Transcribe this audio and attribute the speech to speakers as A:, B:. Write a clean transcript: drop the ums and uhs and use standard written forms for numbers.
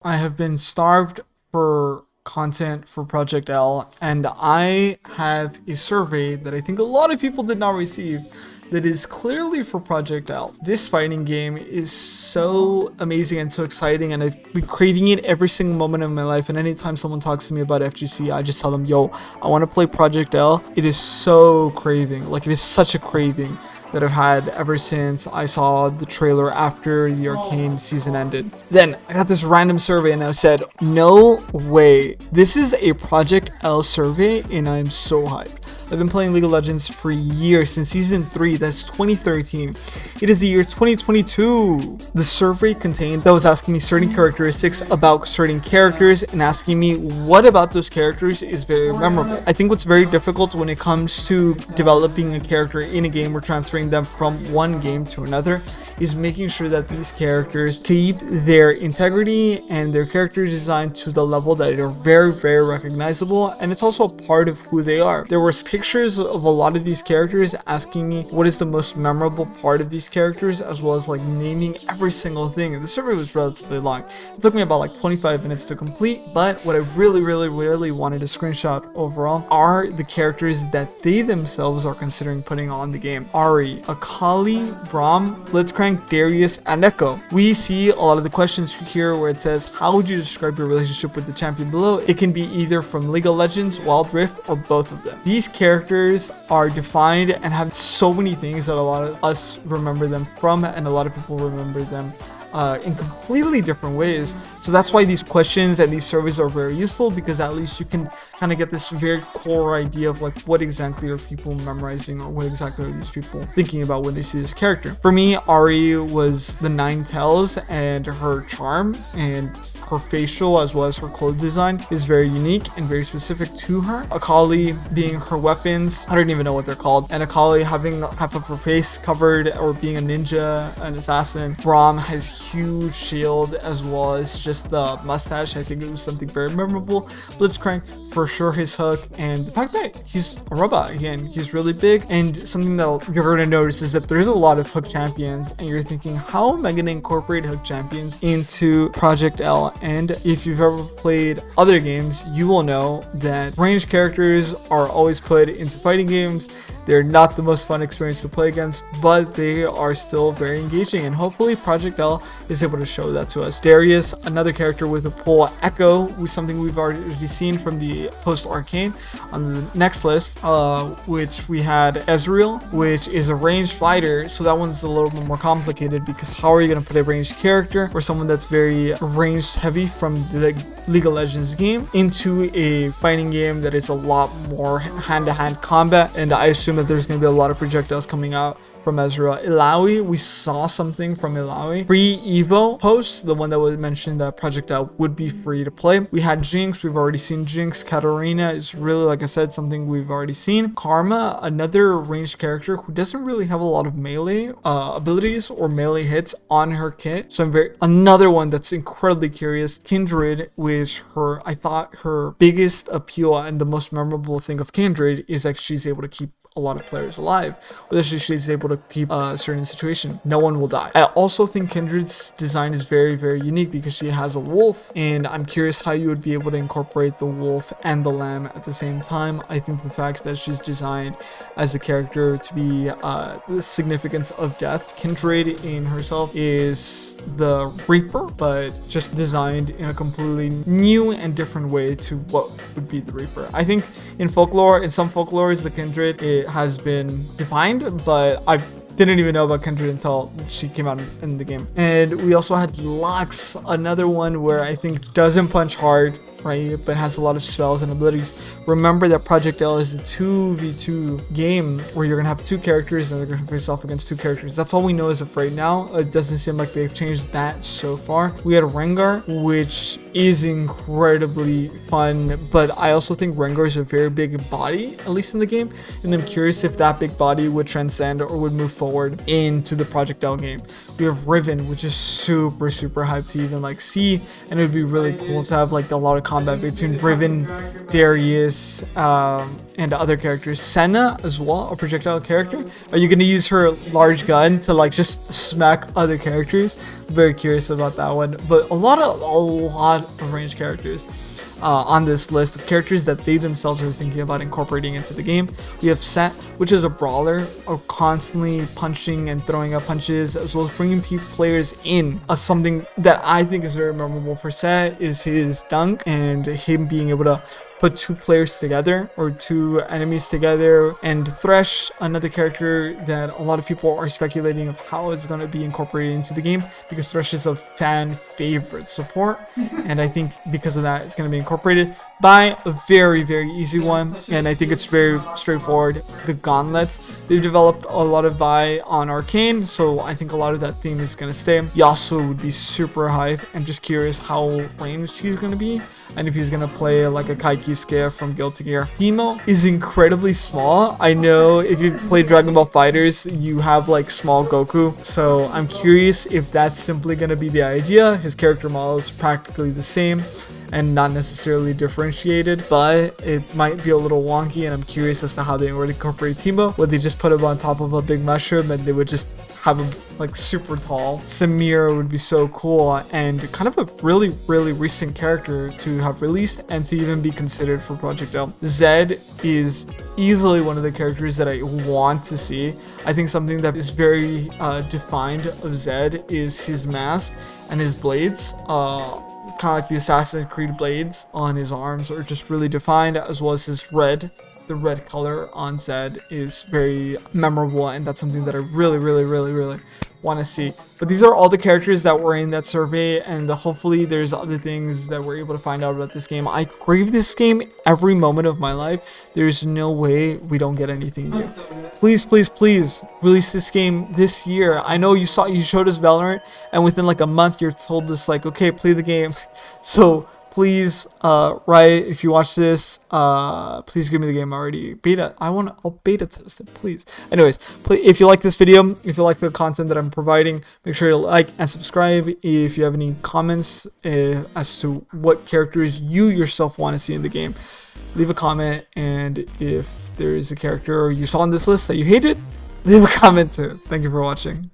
A: I have been starved for content for Project L, and I have a survey that I think a lot of people did not receive that is clearly for Project L. This fighting game is so amazing and so exciting, and I've been craving it every single moment of my life. And anytime someone talks to me about FGC, I just tell them, yo, I want to play Project L. It is so craving. Like, it is such a craving that I've had ever since I saw the trailer after the Arcane season ended. Then I got this random survey and I said, no way. This is a Project L survey and I'm so hyped. I've been playing League of Legends for years, since season 3, that's 2013. It is the year 2022. The survey contained that was asking me certain characteristics about certain characters and asking me what about those characters is very memorable. I think what's very difficult when it comes to developing a character in a game or transferring them from one game to another is making sure that these characters keep their integrity and their character design to the level that are very, very recognizable, and it's also a part of who they are. There was pictures of a lot of these characters asking me what is the most memorable part of these characters, as well as like naming every single thing, and the survey was relatively long. It took me about like 25 minutes to complete, but what I really wanted to screenshot overall are the characters that they themselves are considering putting on the game. Ahri, Akali, Braum, Blitzcrank, Darius, and Echo. We see a lot of the questions here where it says, how would you describe your relationship with the champion below? It can be either from League of Legends, Wild Rift, or both of them. These characters are defined and have so many things that a lot of us remember them from, and a lot of people remember them in completely different ways. So that's why these questions and these surveys are very useful, because at least you can kind of get this very core idea of like what exactly are people memorizing, or what exactly are these people thinking about when they see this character. For me, Ahri was the Nine Tails, and her charm and her facial as well as her clothes design is very unique and very specific to her. Akali being her weapons, I don't even know what they're called, and Akali having half of her face covered, or being a ninja, an assassin. Braum has huge shield as well as just the mustache. I think it was something very memorable. Blitzcrank, for sure, his hook, and the fact that he's a robot. Again, he's really big, and something that you're going to notice is that there's a lot of hook champions, and you're thinking, how am I going to incorporate hook champions into Project L? And if you've ever played other games, you will know that ranged characters are always put into fighting games. They're not the most fun experience to play against, but they are still very engaging, and hopefully Project L is able to show that to us. Darius, another character with a pull. Echo was something we've already seen from the post-Arcane. On the next list, which we had Ezreal, which is a ranged fighter, so that one's a little bit more complicated, because how are you going to put a ranged character or someone that's very ranged heavy from the League of Legends game into a fighting game that is a lot more hand-to-hand combat? And I assume that there's going to be a lot of projectiles coming out from Ezreal. Illaoi, we saw something from Illaoi. Pre-Evo post, the one that was mentioned that Project L would be free to play. We had Jinx, we've already seen Jinx. Katarina is really, like I said, something we've already seen. Karma, another ranged character who doesn't really have a lot of melee abilities or melee hits on her kit. So another one that's incredibly curious. Kindred, which I thought her biggest appeal and the most memorable thing of Kindred is that she's able to keep a lot of players alive, or that she's able to keep a certain situation. No one will die. I also think Kindred's design is very, very unique because she has a wolf, and I'm curious how you would be able to incorporate the wolf and the lamb at the same time. I think the fact that she's designed as a character to be the significance of death. Kindred in herself is the Reaper, but just designed in a completely new and different way to what would be the Reaper. I think in some folklores, the Kindred, it has been defined, but I didn't even know about Kindred until she came out in the game. And we also had Lux, another one where I think doesn't punch hard, right, but has a lot of spells and abilities. Remember that Project L is a 2v2 game where you're gonna have two characters and they're gonna face off against two characters. That's all we know as of right now. It doesn't seem like they've changed that so far. We had Rengar, which is incredibly fun, but I also think Rengar is a very big body, at least in the game, and I'm curious if that big body would transcend or would move forward into the Project L game. We have Riven, which is super hyped to even like see, and it would be really cool to have like a lot of combat between Riven, Darius, and other characters. Senna as well, a projectile character. Are you going to use her large gun to like just smack other characters? very curious about that one. But a lot of ranged characters on this list of characters that they themselves are thinking about incorporating into the game. We have Set, which is a brawler, constantly punching and throwing up punches, as well as bringing players in. Something that I think is very memorable for Set is his dunk and him being able to put two players together or two enemies together. And Thresh, another character that a lot of people are speculating of how it's going to be incorporated into the game, because Thresh is a fan favorite support, and I think because of that it's going to be incorporated by a very easy one, and I think it's very straightforward. The gauntlets, they've developed a lot of Vi on Arcane, so I think a lot of that theme is going to stay. Yasuo would be super hype. I'm just curious how ranged he's going to be, and if he's going to play like a Kaiki Scare from Guilty Gear. Teemo is incredibly small. I know if you play Dragon Ball Fighters, you have like small Goku, so I'm curious if that's simply going to be the idea. His character model is practically the same and not necessarily differentiated, but it might be a little wonky, and I'm curious as to how they would incorporate Teemo. Would they just put him on top of a big mushroom and they would just have him like super tall? Samir would be so cool, and kind of a really recent character to have released and to even be considered for Project L. Zed is easily one of the characters that I want to see. I think something that is very defined of Zed is his mask and his blades. Kind of like the Assassin's Creed blades on his arms are just really defined, as well as his red. The red color on Zed is very memorable, and that's something that I really want to see. But these are all the characters that were in that survey, and hopefully there's other things that we're able to find out about this game. I crave this game every moment of my life. There's no way we don't get anything new. Please release this game this year. I know you showed us Valorant, and within like a month you told us like, okay, play the game. So please, Riot, if you watch this, please give me the game already. I'll beta test it, please. Anyways, if you like this video, if you like the content that I'm providing, make sure to like and subscribe. If you have any comments as to what characters you yourself want to see in the game, leave a comment. And if there is a character you saw on this list that you hated, leave a comment too. Thank you for watching.